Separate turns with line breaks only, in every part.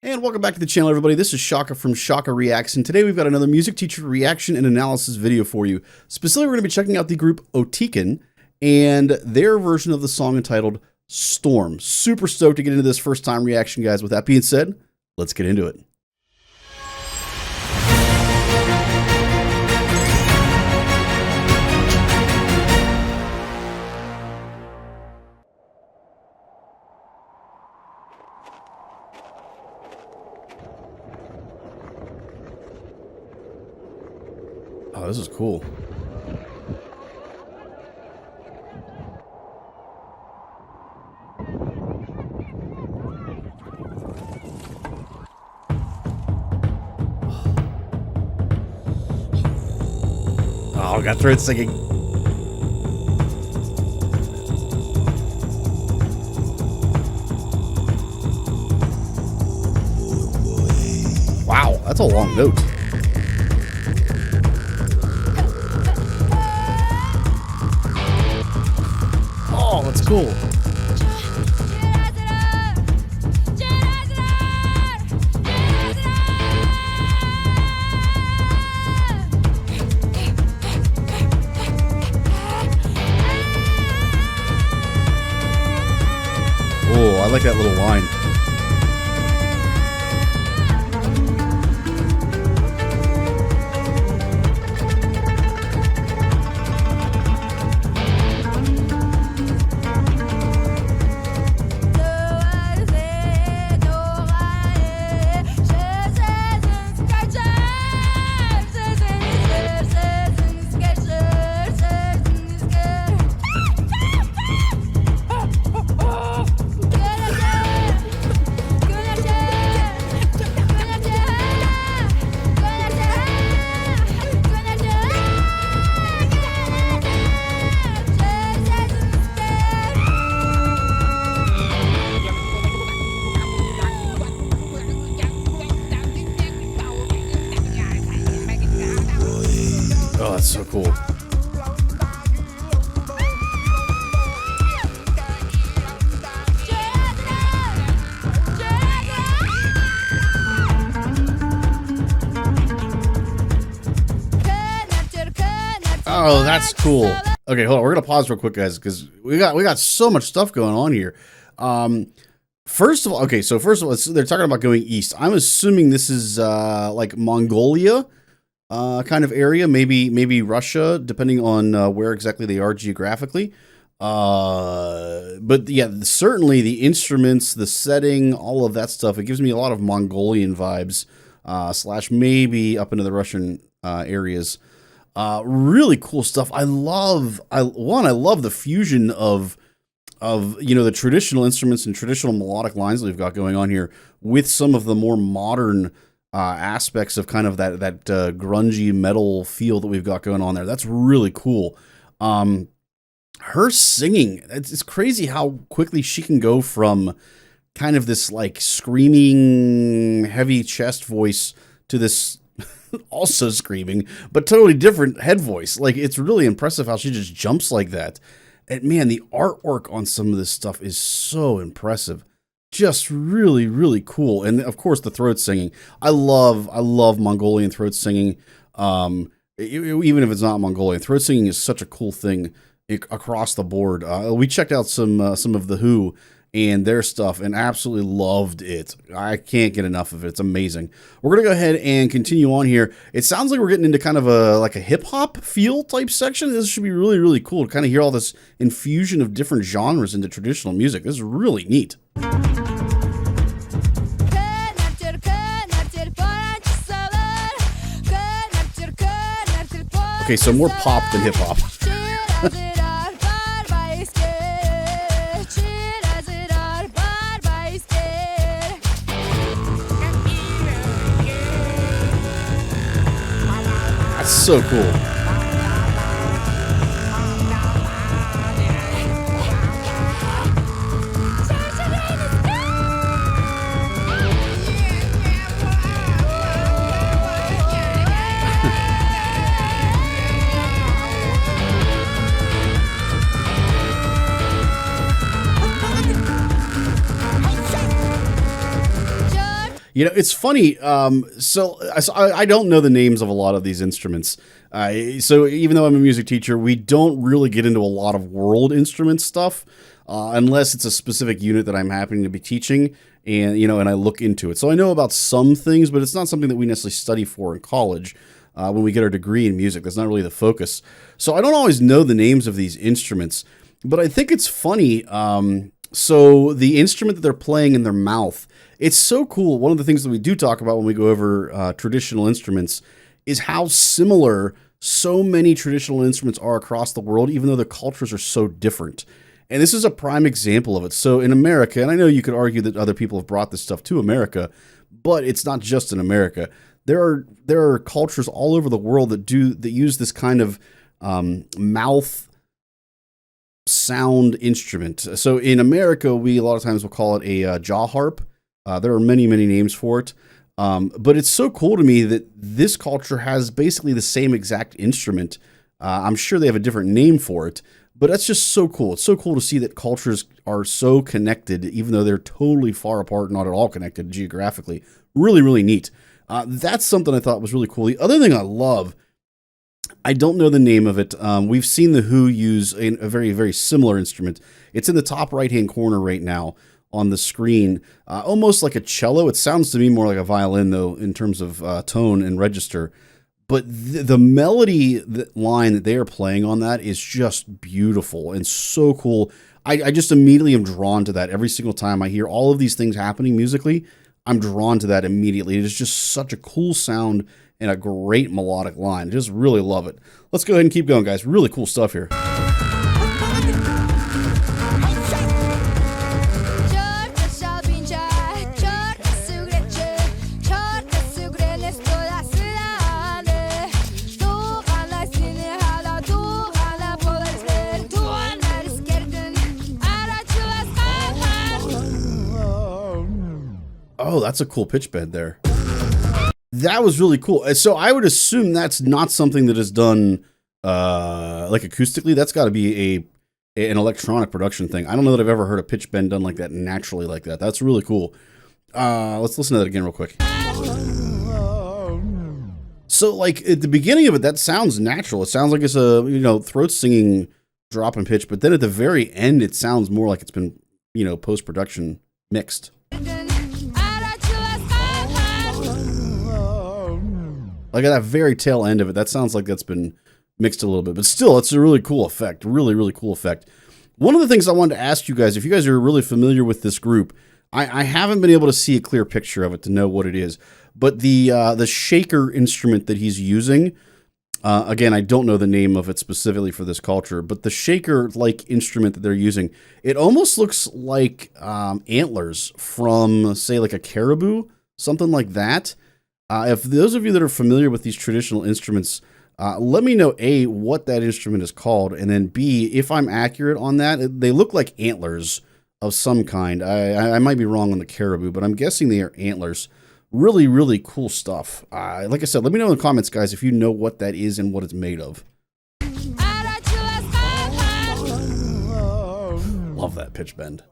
And welcome back to the channel, everybody. This is Shaka from Shaka Reacts, and today we've got another music teacher reaction and analysis video for you. Specifically, we're going to be checking out the group Otyken and their version of the song entitled Storm. Super stoked to get into this first time reaction, guys. With that being said, let's get into it. Oh, this is cool. Oh, I got throat singing. Wow, that's a long note. Oh, that's cool. Oh, I like that little line. Oh, that's so cool. Oh, that's cool. Okay, hold on. We're gonna pause real quick, guys, because we got so much stuff going on here. First of all, okay, so first of all, they're talking about going east. I'm assuming this is like Mongolia kind of area, maybe Russia, depending on where exactly they are geographically. But yeah, certainly the instruments, the setting, all of that stuff, it gives me a lot of Mongolian vibes, slash maybe up into the Russian areas. Really cool stuff. I love the fusion of the traditional instruments and traditional melodic lines that we've got going on here with some of the more modern aspects of kind of that grungy metal feel that we've got going on there. That's really cool. Her singing, it's crazy how quickly she can go from kind of this like screaming heavy chest voice to this also screaming but totally different head voice. Like, it's really impressive how she just jumps like that. And man, the artwork on some of this stuff is so impressive. Just really, really cool. And of course, the throat singing. I love Mongolian throat singing. Even if it's not Mongolian, throat singing is such a cool thing across the board. We checked out some of the Who and their stuff and absolutely loved it. I can't get enough of it. It's amazing. We're gonna go ahead and continue on here. It sounds like we're getting into kind of a hip hop feel type section. This should be really, really cool to kind of hear all this infusion of different genres into traditional music. This is really neat. Okay, so more pop than hip hop. That's so cool. It's funny. I don't know the names of a lot of these instruments. So even though I'm a music teacher, we don't really get into a lot of world instrument stuff unless it's a specific unit that I'm happening to be teaching, and I look into it. So I know about some things, but it's not something that we necessarily study for in college. When we get our degree in music, that's not really the focus. So I don't always know the names of these instruments, but I think it's funny. So the instrument that they're playing in their mouth, it's so cool. One of the things that we do talk about when we go over traditional instruments is how similar so many traditional instruments are across the world, even though the cultures are so different. And this is a prime example of it. So in America, and I know you could argue that other people have brought this stuff to America, but it's not just in America. There are cultures all over the world that use this kind of mouth sound instrument. So in America, we a lot of times will call it a jaw harp. There are many names for it, but it's so cool to me that this culture has basically the same exact instrument. I'm sure they have a different name for it, but that's just so cool. It's so cool to see that cultures are so connected, even though they're totally far apart, not at all connected geographically. Really neat. That's something I thought was really cool. The other thing I love, I don't know the name of it. We've seen the Who use a very similar instrument. It's in the top right-hand corner right now on the screen, almost like a cello. It sounds to me more like a violin, though, in terms of tone and register. But the melody line that they are playing on that is just beautiful and so cool. I just immediately am drawn to that every single time I hear all of these things happening musically. I'm drawn to that immediately. It is just such a cool sound and a great melodic line. I just really love it. Let's go ahead and keep going, guys. Really cool stuff here. Oh, that's a cool pitch bend there. That was really cool. So I would assume that's not something that is done like acoustically. That's got to be an electronic production thing. I don't know that I've ever heard a pitch bend done like that naturally like that. That's really cool. Let's listen to that again real quick. So like at the beginning of it, that sounds natural. It sounds like it's a throat singing drop in pitch, but then at the very end, it sounds more like it's been post production mixed. Like at that very tail end of it, that sounds like that's been mixed a little bit. But still, it's a really cool effect. Really cool effect. One of the things I wanted to ask you guys, if you guys are really familiar with this group, I haven't been able to see a clear picture of it to know what it is. But the shaker instrument that he's using, again, I don't know the name of it specifically for this culture, but the shaker-like instrument that they're using, it almost looks like antlers from, say, like a caribou, something like that. If those of you that are familiar with these traditional instruments, let me know, A, what that instrument is called, and then B, if I'm accurate on that. They look like antlers of some kind. I might be wrong on the caribou, but I'm guessing they are antlers. Really cool stuff. Like I said, let me know in the comments, guys, if you know what that is and what it's made of. Love that pitch bend.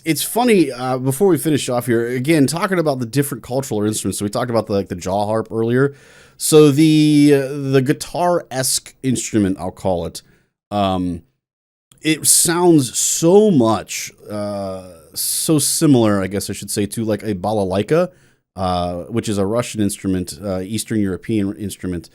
It's funny, before we finish off here, again, talking about the different cultural instruments. So we talked about the jaw harp earlier. So the guitar-esque instrument, I'll call it, it sounds so much, so similar, I guess I should say, to like a balalaika, which is a Russian instrument, Eastern European instrument.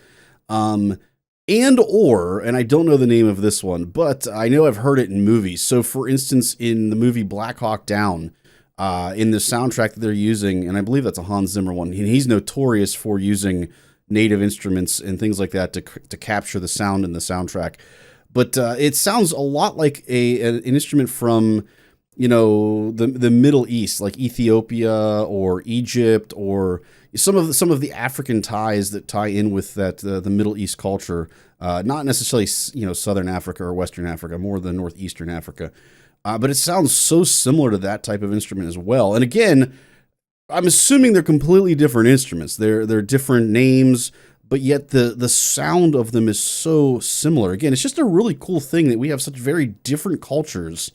And I don't know the name of this one, but I know I've heard it in movies. So, for instance, in the movie Black Hawk Down, in the soundtrack that they're using, and I believe that's a Hans Zimmer one, and he's notorious for using native instruments and things like that to capture the sound in the soundtrack. But it sounds a lot like an instrument from you know, the Middle East, like Ethiopia or Egypt, or some of the African ties that tie in with that the Middle East culture. Not necessarily, you know, Southern Africa or Western Africa, more the Northeastern Africa. But it sounds so similar to that type of instrument as well. And again, I'm assuming they're completely different instruments. They're different names, but yet the sound of them is so similar. Again, it's just a really cool thing that we have such very different cultures,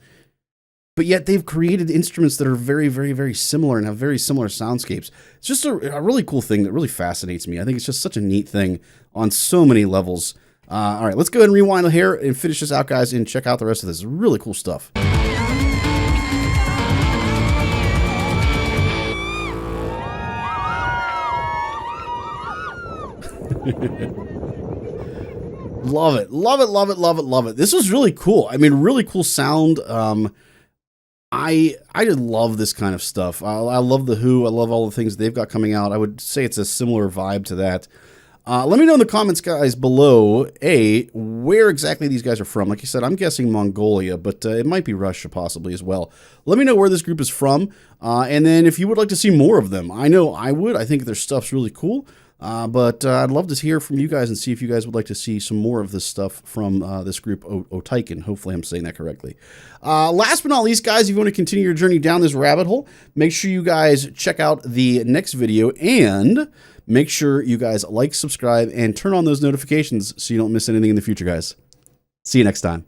but yet they've created instruments that are very, very, very similar and have very similar soundscapes. It's just a really cool thing that really fascinates me. I think it's just such a neat thing on so many levels. All right, let's go ahead and rewind here and finish this out, guys, and check out the rest of this. It's really cool stuff. Love it. Love it, love it, love it, love it. This was really cool. I mean, really cool sound. I love this kind of stuff. I love the Who. I love all the things they've got coming out. I would say it's a similar vibe to that. Let me know in the comments, guys, below, where exactly these guys are from. Like I said, I'm guessing Mongolia, but it might be Russia possibly as well. Let me know where this group is from, and then if you would like to see more of them. I know I would. I think their stuff's really cool, but I'd love to hear from you guys and see if you guys would like to see some more of this stuff from this group, Otyken. Hopefully I'm saying that correctly. Last but not least, guys, if you want to continue your journey down this rabbit hole, make sure you guys check out the next video, and make sure you guys like, subscribe, and turn on those notifications so you don't miss anything in the future, guys. See you next time.